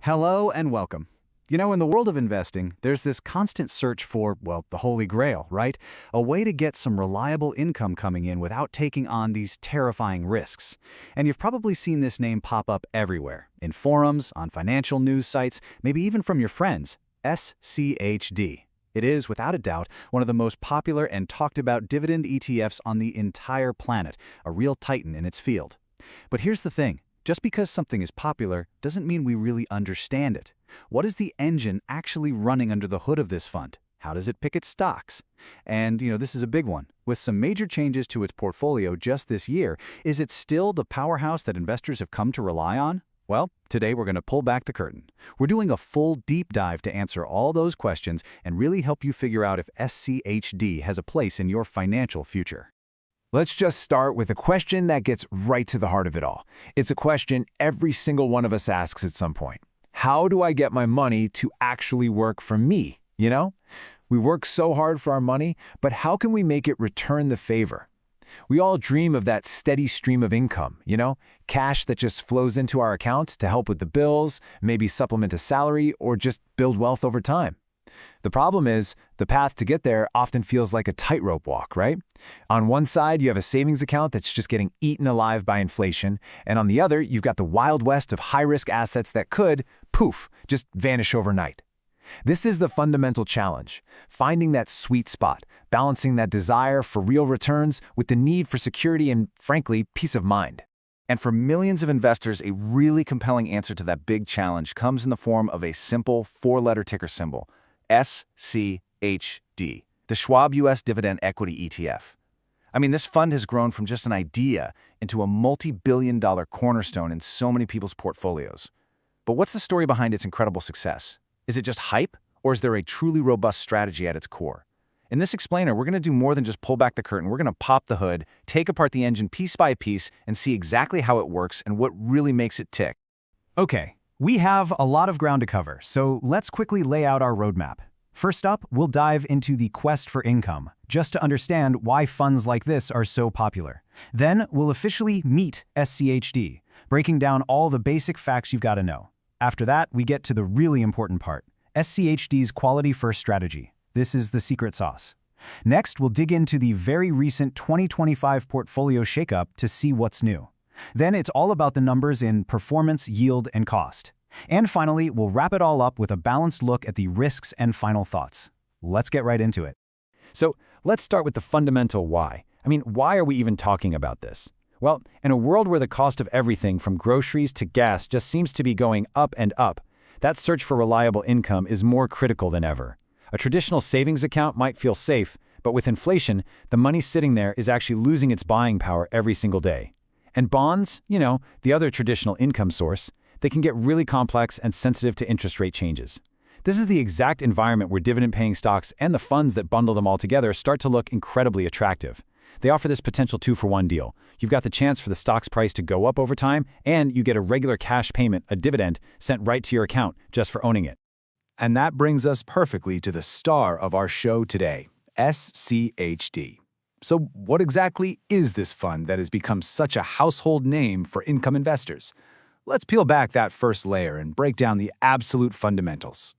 Hello and welcome. In the world of investing, there's this constant search for, well, the holy grail, right? A way to get some reliable income coming in without taking on these terrifying risks. And you've probably seen this name pop up everywhere, in forums, on financial news sites, maybe even from your friends, SCHD. It is, without a doubt, one of the most popular and talked about dividend ETFs on the entire planet, a real titan in its field. But here's the thing. Just because something is popular doesn't mean we really understand it. What is the engine actually running under the hood of this fund? How does it pick its stocks? And, this is a big one. With some major changes to its portfolio just this year, is it still the powerhouse that investors have come to rely on? Well, today we're going to pull back the curtain. We're doing a full deep dive to answer all those questions and really help you figure out if SCHD has a place in your financial future. Let's just start with a question that gets right to the heart of it all. It's a question every single one of us asks at some point. How do I get my money to actually work for me? We work so hard for our money, but how can we make it return the favor? We all dream of that steady stream of income, cash that just flows into our account to help with the bills, maybe supplement a salary, or just build wealth over time. The problem is, the path to get there often feels like a tightrope walk, right? On one side, you have a savings account that's just getting eaten alive by inflation, and on the other, you've got the wild west of high-risk assets that could, poof, just vanish overnight. This is the fundamental challenge, finding that sweet spot, balancing that desire for real returns with the need for security and, frankly, peace of mind. And for millions of investors, a really compelling answer to that big challenge comes in the form of a simple four-letter ticker symbol, SCHD, the Schwab U.S. Dividend Equity ETF. This fund has grown from just an idea into a multi-billion-dollar cornerstone in so many people's portfolios. But what's the story behind its incredible success? Is it just hype, or is there a truly robust strategy at its core? In this explainer, we're going to do more than just pull back the curtain. We're going to pop the hood, take apart the engine piece by piece, and see exactly how it works and what really makes it tick. Okay. We have a lot of ground to cover, so let's quickly lay out our roadmap. First up, we'll dive into the quest for income, just to understand why funds like this are so popular. Then, we'll officially meet SCHD, breaking down all the basic facts you've got to know. After that, we get to the really important part, SCHD's quality-first strategy. This is the secret sauce. Next, we'll dig into the very recent 2025 portfolio shakeup to see what's new. Then it's all about the numbers in performance, yield, and cost. And finally, we'll wrap it all up with a balanced look at the risks and final thoughts. Let's get right into it. So let's start with the fundamental why. Why are we even talking about this? Well, in a world where the cost of everything from groceries to gas just seems to be going up and up, that search for reliable income is more critical than ever. A traditional savings account might feel safe, but with inflation, the money sitting there is actually losing its buying power every single day. And bonds, the other traditional income source, they can get really complex and sensitive to interest rate changes. This is the exact environment where dividend-paying stocks and the funds that bundle them all together start to look incredibly attractive. They offer this potential two-for-one deal. You've got the chance for the stock's price to go up over time, and you get a regular cash payment, a dividend, sent right to your account just for owning it. And that brings us perfectly to the star of our show today, SCHD. So what exactly is this fund that has become such a household name for income investors? Let's peel back that first layer and break down the absolute fundamentals.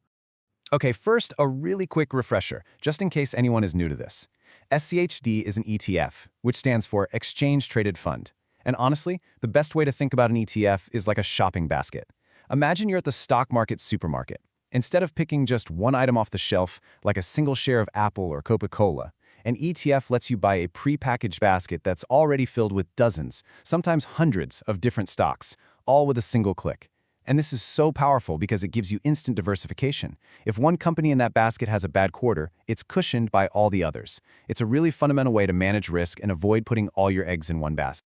Okay, first, a really quick refresher, just in case anyone is new to this. SCHD is an ETF, which stands for Exchange Traded Fund. And honestly, the best way to think about an ETF is like a shopping basket. Imagine you're at the stock market supermarket. Instead of picking just one item off the shelf, like a single share of Apple or Coca-Cola, an ETF lets you buy a pre-packaged basket that's already filled with dozens, sometimes hundreds of different stocks, all with a single click. And this is so powerful because it gives you instant diversification. If one company in that basket has a bad quarter, it's cushioned by all the others. It's a really fundamental way to manage risk and avoid putting all your eggs in one basket.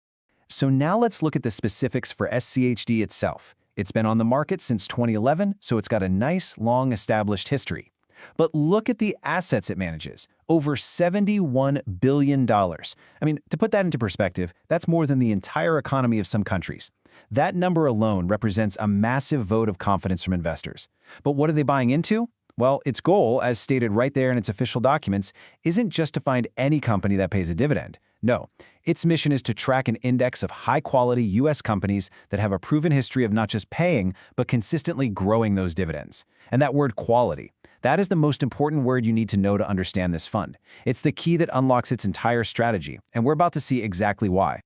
So now let's look at the specifics for SCHD itself. It's been on the market since 2011, so it's got a nice, long established history. But look at the assets it manages, over $71 billion. To put that into perspective, that's more than the entire economy of some countries. That number alone represents a massive vote of confidence from investors. But what are they buying into? Well, its goal, as stated right there in its official documents, isn't just to find any company that pays a dividend. No, its mission is to track an index of high-quality U.S. companies that have a proven history of not just paying, but consistently growing those dividends. And that word quality, that is the most important word you need to know to understand this fund. It's the key that unlocks its entire strategy, and we're about to see exactly why.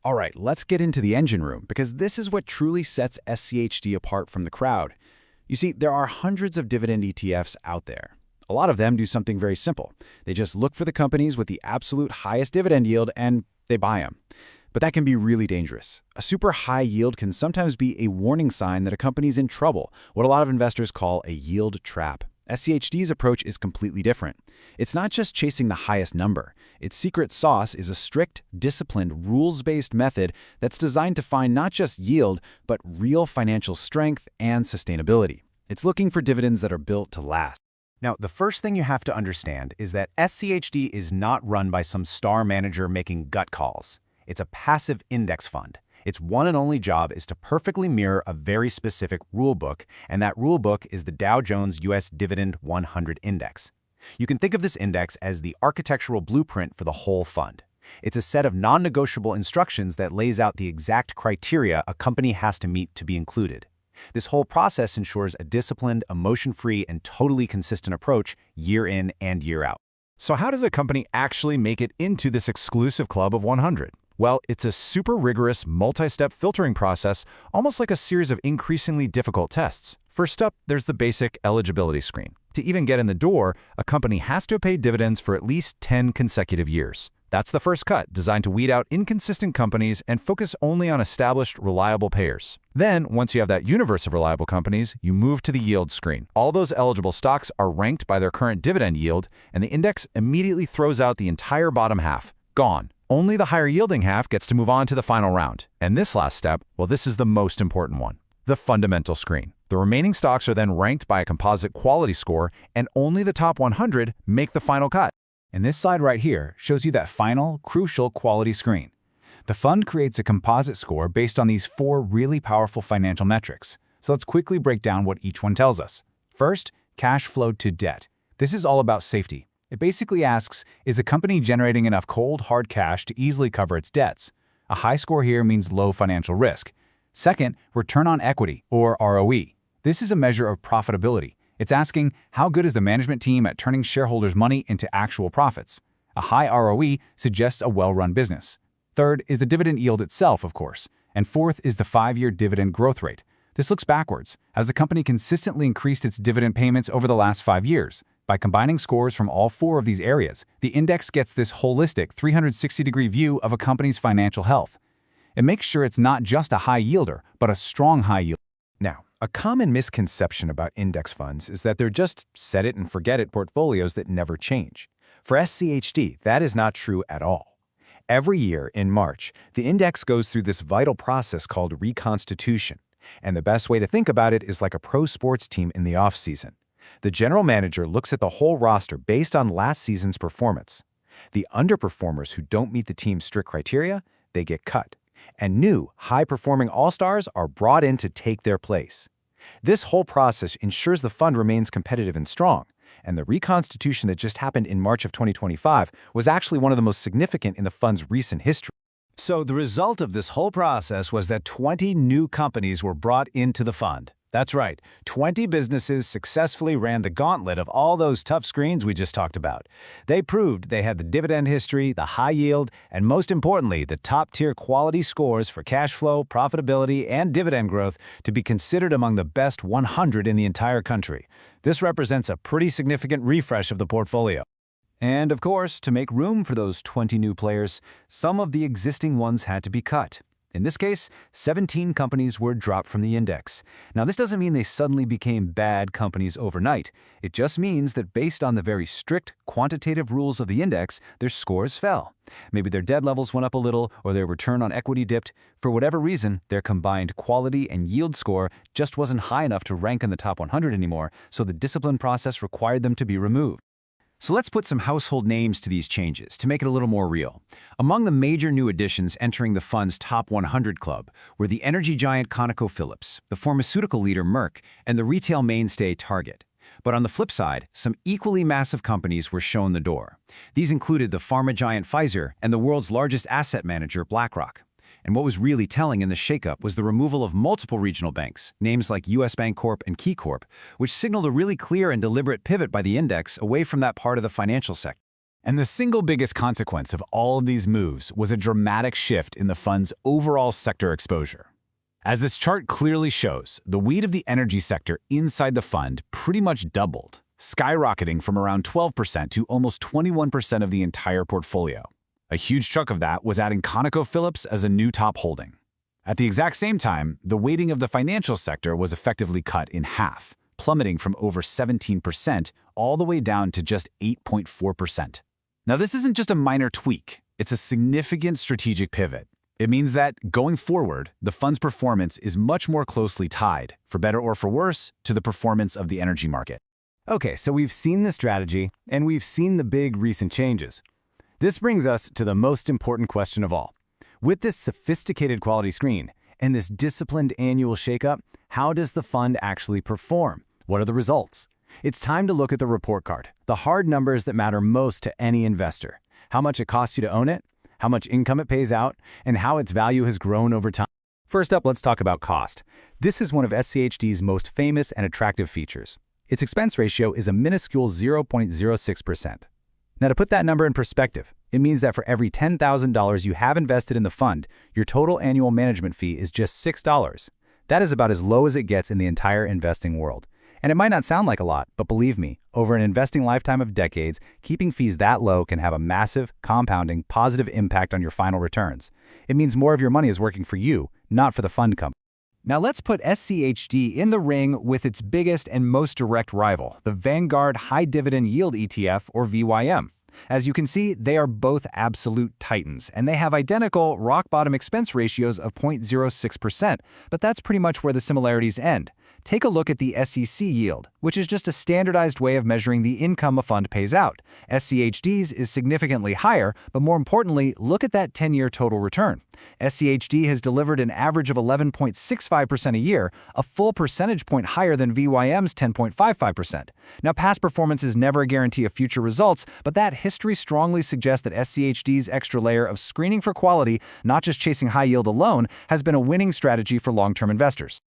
All right, let's get into the engine room, because this is what truly sets SCHD apart from the crowd. You see, there are hundreds of dividend ETFs out there. A lot of them do something very simple. They just look for the companies with the absolute highest dividend yield and they buy them. But that can be really dangerous. A super high yield can sometimes be a warning sign that a company's in trouble, what a lot of investors call a yield trap. SCHD's approach is completely different. It's not just chasing the highest number. Its secret sauce is a strict, disciplined, rules-based method that's designed to find not just yield, but real financial strength and sustainability. It's looking for dividends that are built to last. Now, the first thing you have to understand is that SCHD is not run by some star manager making gut calls. It's a passive index fund. Its one and only job is to perfectly mirror a very specific rulebook, and that rulebook is the Dow Jones U.S. Dividend 100 Index. You can think of this index as the architectural blueprint for the whole fund. It's a set of non-negotiable instructions that lays out the exact criteria a company has to meet to be included. This whole process ensures a disciplined, emotion-free, and totally consistent approach year in and year out. So how does a company actually make it into this exclusive club of 100? Well, it's a super rigorous, multi-step filtering process, almost like a series of increasingly difficult tests. First up, there's the basic eligibility screen. To even get in the door, a company has to have paid dividends for at least 10 consecutive years. That's the first cut, designed to weed out inconsistent companies and focus only on established, reliable payers. Then, once you have that universe of reliable companies, you move to the yield screen. All those eligible stocks are ranked by their current dividend yield, and the index immediately throws out the entire bottom half. Gone. Only the higher yielding half gets to move on to the final round. And this last step, well, this is the most important one. The fundamental screen. The remaining stocks are then ranked by a composite quality score, and only the top 100 make the final cut. And this slide right here shows you that final, crucial quality screen. The fund creates a composite score based on these 4 really powerful financial metrics. So let's quickly break down what each one tells us. First, cash flow to debt. This is all about safety. It basically asks, is the company generating enough cold, hard cash to easily cover its debts? A high score here means low financial risk. Second, return on equity, or ROE. This is a measure of profitability. It's asking, how good is the management team at turning shareholders' money into actual profits? A high ROE suggests a well-run business. Third is the dividend yield itself, of course. And fourth is the 5-year dividend growth rate. This looks backwards, as the company consistently increased its dividend payments over the last 5 years. By combining scores from all 4 of these areas, the index gets this holistic 360-degree view of a company's financial health. It makes sure it's not just a high yielder, but a strong high yielder. Now, a common misconception about index funds is that they're just set-it-and-forget-it portfolios that never change. For SCHD, that is not true at all. Every year, in March, the index goes through this vital process called reconstitution. And the best way to think about it is like a pro sports team in the off-season. The general manager looks at the whole roster based on last season's performance. The underperformers who don't meet the team's strict criteria, they get cut. And new, high-performing all-stars are brought in to take their place. This whole process ensures the fund remains competitive and strong, and the reconstitution that just happened in March of 2025 was actually one of the most significant in the fund's recent history. So the result of this whole process was that 20 new companies were brought into the fund. That's right, 20 businesses successfully ran the gauntlet of all those tough screens we just talked about. They proved they had the dividend history, the high yield, and most importantly, the top-tier quality scores for cash flow, profitability, and dividend growth to be considered among the best 100 in the entire country. This represents a pretty significant refresh of the portfolio. And of course, to make room for those 20 new players, some of the existing ones had to be cut. In this case, 17 companies were dropped from the index. Now, this doesn't mean they suddenly became bad companies overnight. It just means that based on the very strict quantitative rules of the index, their scores fell. Maybe their debt levels went up a little, or their return on equity dipped. For whatever reason, their combined quality and yield score just wasn't high enough to rank in the top 100 anymore, so the discipline process required them to be removed. So let's put some household names to these changes to make it a little more real. Among the major new additions entering the fund's top 100 club were the energy giant ConocoPhillips, the pharmaceutical leader Merck, and the retail mainstay Target. But on the flip side, some equally massive companies were shown the door. These included the pharma giant Pfizer and the world's largest asset manager, BlackRock. And what was really telling in the shakeup was the removal of multiple regional banks, names like US Bancorp and KeyCorp, which signaled a really clear and deliberate pivot by the index away from that part of the financial sector. And the single biggest consequence of all of these moves was a dramatic shift in the fund's overall sector exposure. As this chart clearly shows, the weight of the energy sector inside the fund pretty much doubled, skyrocketing from around 12% to almost 21% of the entire portfolio. A huge chunk of that was adding ConocoPhillips as a new top holding. At the exact same time, the weighting of the financial sector was effectively cut in half, plummeting from over 17% all the way down to just 8.4%. Now, this isn't just a minor tweak. It's a significant strategic pivot. It means that, going forward, the fund's performance is much more closely tied, for better or for worse, to the performance of the energy market. Okay, so we've seen the strategy, and we've seen the big recent changes. This brings us to the most important question of all. With this sophisticated quality screen and this disciplined annual shakeup, how does the fund actually perform? What are the results? It's time to look at the report card, the hard numbers that matter most to any investor. How much it costs you to own it, how much income it pays out, and how its value has grown over time. First up, let's talk about cost. This is one of SCHD's most famous and attractive features. Its expense ratio is a minuscule 0.06%. Now, to put that number in perspective, it means that for every $10,000 you have invested in the fund, your total annual management fee is just $6. That is about as low as it gets in the entire investing world. And it might not sound like a lot, but believe me, over an investing lifetime of decades, keeping fees that low can have a massive, compounding, positive impact on your final returns. It means more of your money is working for you, not for the fund company. Now let's put SCHD in the ring with its biggest and most direct rival, the Vanguard High Dividend Yield ETF, or VYM. As you can see, they are both absolute titans, and they have identical rock-bottom expense ratios of 0.06%, but that's pretty much where the similarities end. Take a look at the SEC yield, which is just a standardized way of measuring the income a fund pays out. SCHD's is significantly higher, but more importantly, look at that 10-year total return. SCHD has delivered an average of 11.65% a year, a full percentage point higher than VYM's 10.55%. Now, past performance is never a guarantee of future results, but that history strongly suggests that SCHD's extra layer of screening for quality, not just chasing high yield alone, has been a winning strategy for long-term investors.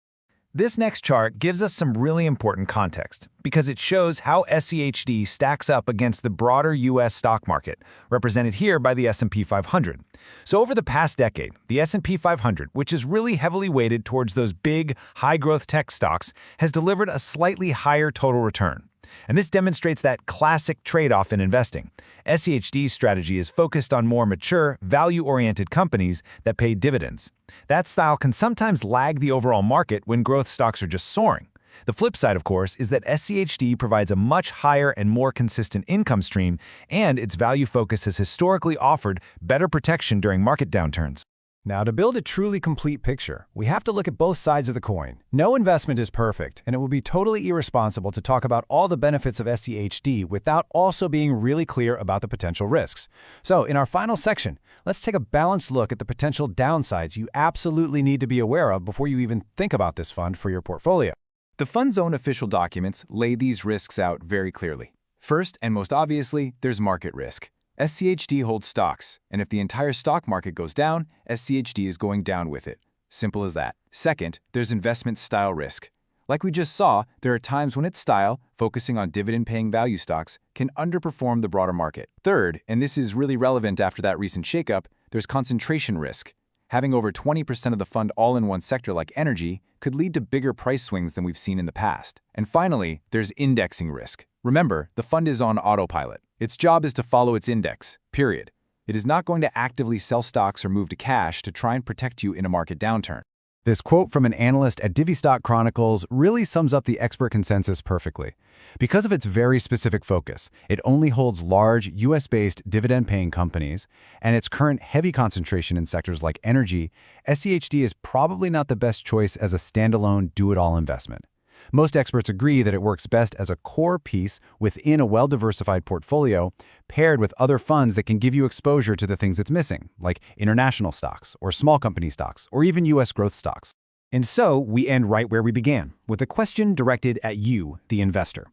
This next chart gives us some really important context because it shows how SCHD stacks up against the broader U.S. stock market, represented here by the S&P 500. So over the past decade, the S&P 500, which is really heavily weighted towards those big, high-growth tech stocks, has delivered a slightly higher total return. And this demonstrates that classic trade-off in investing. SCHD's strategy is focused on more mature, value-oriented companies that pay dividends. That style can sometimes lag the overall market when growth stocks are just soaring. The flip side, of course, is that SCHD provides a much higher and more consistent income stream, and its value focus has historically offered better protection during market downturns. Now, to build a truly complete picture, we have to look at both sides of the coin. No investment is perfect, and it would be totally irresponsible to talk about all the benefits of SCHD without also being really clear about the potential risks. So, in our final section, let's take a balanced look at the potential downsides you absolutely need to be aware of before you even think about this fund for your portfolio. The fund's own official documents lay these risks out very clearly. First, and most obviously, there's market risk. SCHD holds stocks, and if the entire stock market goes down, SCHD is going down with it. Simple as that. Second, there's investment style risk. Like we just saw, there are times when its style, focusing on dividend-paying value stocks, can underperform the broader market. Third, and this is really relevant after that recent shakeup, there's concentration risk. Having over 20% of the fund all in one sector like energy could lead to bigger price swings than we've seen in the past. And finally, there's indexing risk. Remember, the fund is on autopilot. Its job is to follow its index, period. It is not going to actively sell stocks or move to cash to try and protect you in a market downturn. This quote from an analyst at Dividend Chronicles really sums up the expert consensus perfectly. Because of its very specific focus, it only holds large, US-based dividend-paying companies, and its current heavy concentration in sectors like energy, SCHD is probably not the best choice as a standalone do-it-all investment. Most experts agree that it works best as a core piece within a well-diversified portfolio, paired with other funds that can give you exposure to the things it's missing, like international stocks, or small company stocks, or even US growth stocks. And so, we end right where we began, with a question directed at you, the investor.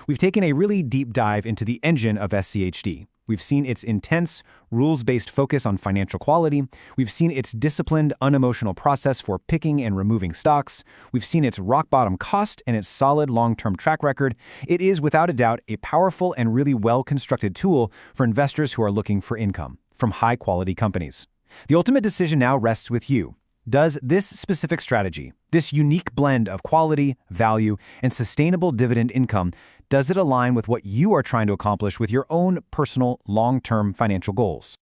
We've taken a really deep dive into the engine of SCHD. We've seen its intense, rules-based focus on financial quality. We've seen its disciplined, unemotional process for picking and removing stocks. We've seen its rock-bottom cost and its solid long-term track record. It is, without a doubt, a powerful and really well-constructed tool for investors who are looking for income from high-quality companies. The ultimate decision now rests with you. Does this specific strategy, this unique blend of quality, value, and sustainable dividend income, does it align with what you are trying to accomplish with your own personal long-term financial goals?